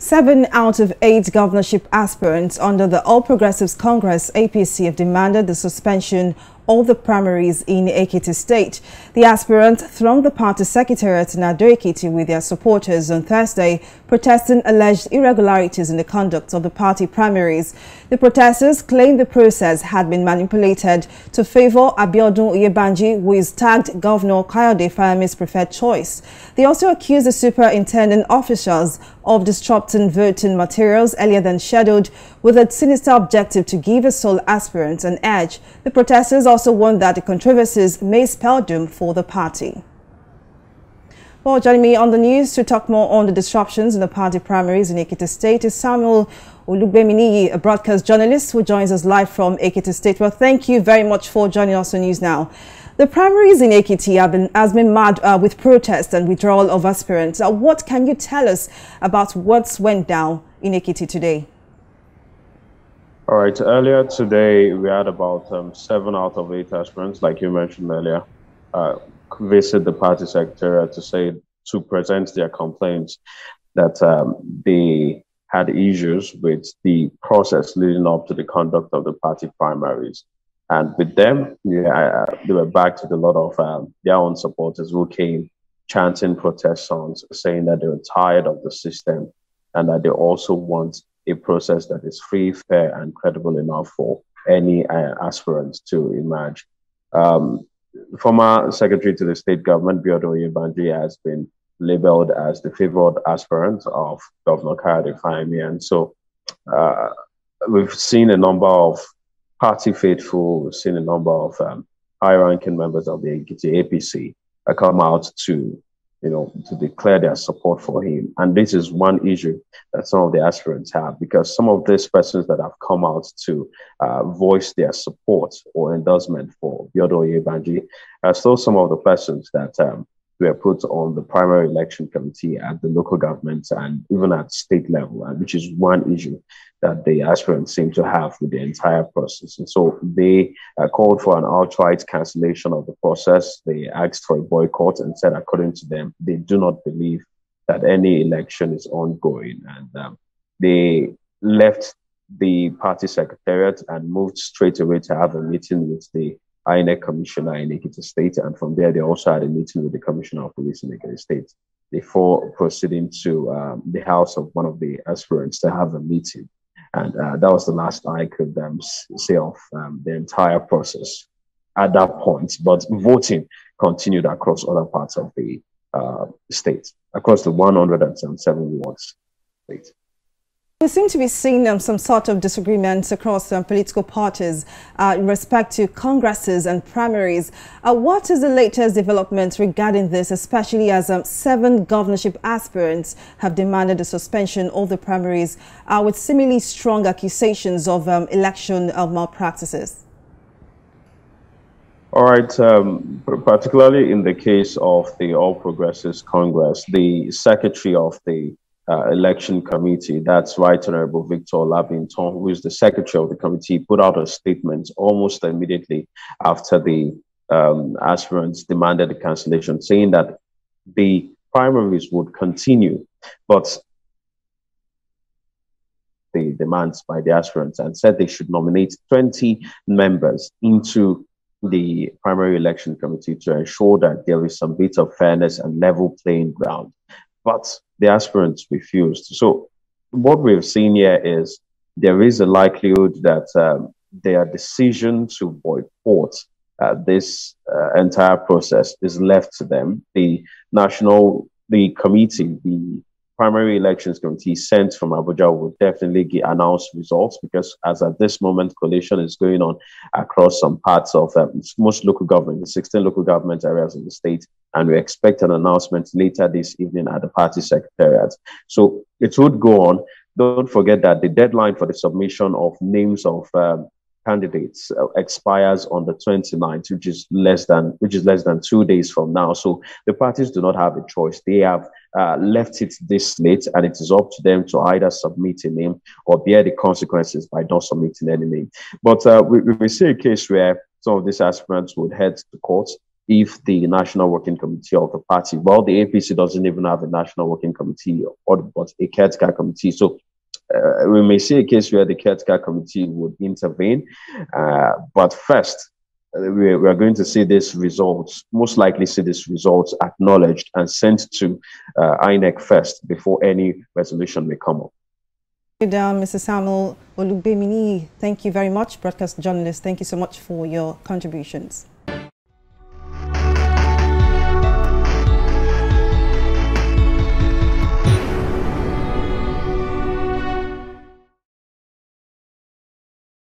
7 out of 8 governorship aspirants under the All Progressives Congress APC have demanded the suspension of the primaries in Ekiti State. The aspirants thronged the party secretariat in Ekiti with their supporters on Thursday, protesting alleged irregularities in the conduct of the party primaries. The protesters claimed the process had been manipulated to favor Abiodun Oyebanji, who is tagged Governor Kayode Fayemi's preferred choice. They also accused the superintendent officials of disrupting voting materials earlier than scheduled, with a sinister objective to give a sole aspirant an edge. The protesters also warned that the controversies may spell doom for the party. Well, joining me on the news to talk more on the disruptions in the party primaries in Ekiti State is Samuel Olugbeminiyi, a broadcast journalist who joins us live from Ekiti State. Well, thank you very much for joining us on News Now. The primaries in Ekiti has been marred with protests and withdrawal of aspirants. What can you tell us about what went down in Ekiti today? All right. Earlier today, we had about 7 out of 8 aspirants, like you mentioned earlier, visit the party secretariat to present their complaints that they had issues with the process leading up to the conduct of the party primaries. And with them, they were backed with a lot of their own supporters who came chanting protest songs, saying that they were tired of the system and that they also want a process that is free, fair, and credible enough for any aspirants to emerge. Former Secretary to the State Government, Abiodun Oyebanji, has been labeled as the favored aspirant of Governor Kayode Fayemi. And so we've seen a number of party faithful, we've seen a number of high-ranking members of the Ekiti APC come out to declare their support for him. And this is one issue that some of the aspirants have, because some of these persons that have come out to voice their support or endorsement for Abiodun Oyebanji are still some of the persons that were put on the primary election committee at the local government and even at state level, and which is one issue that the aspirants seem to have with the entire process. And so they called for an outright cancellation of the process. They asked for a boycott and said, according to them, they do not believe that any election is ongoing. And they left the party secretariat and moved straight away to have a meeting with the INEC commissioner in Ekiti State. And from there, they also had a meeting with the commissioner of police in Ekiti State before proceeding to the house of one of the aspirants to have a meeting. And that was the last I could say of the entire process at that point. But voting continued across other parts of the state, across the 107 wards state. We seem to be seeing some sort of disagreements across political parties in respect to congresses and primaries. What is the latest development regarding this, especially as 7 governorship aspirants have demanded the suspension of the primaries with seemingly strong accusations of election malpractices? All right. Particularly in the case of the All Progressives Congress, the secretary of the election committee, that's Right Honorable Victor Labinton, who is the secretary of the committee, put out a statement almost immediately after the aspirants demanded the cancellation, saying that the primaries would continue, but the demands by the aspirants, and said they should nominate 20 members into the primary election committee to ensure that there is some bit of fairness and level playing ground. But the aspirants refused. So what we've seen here is there is a likelihood that their decision to boycott this entire process is left to them. The committee, the primary elections committee sent from Abuja will definitely announce results, because as at this moment, collation is going on across some parts of most local government, the 16 local government areas in the state. And we expect an announcement later this evening at the party secretariat. So it would go on. Don't forget that the deadline for the submission of names of candidates expires on the 29th, which is less than 2 days from now. So the parties do not have a choice. They have left it this late, and it is up to them to either submit a name or bear the consequences by not submitting any name. But we see a case where some of these aspirants would head to court if the National Working Committee of the party, well, the APC doesn't even have a National Working Committee but a caretaker committee. So we may see a case where the caretaker committee would intervene. But first, we are going to see these results, most likely see these results acknowledged and sent to INEC first before any resolution may come up. Down, Mr. Samuel Olugbeminiyi, thank you very much, broadcast journalist. Thank you so much for your contributions.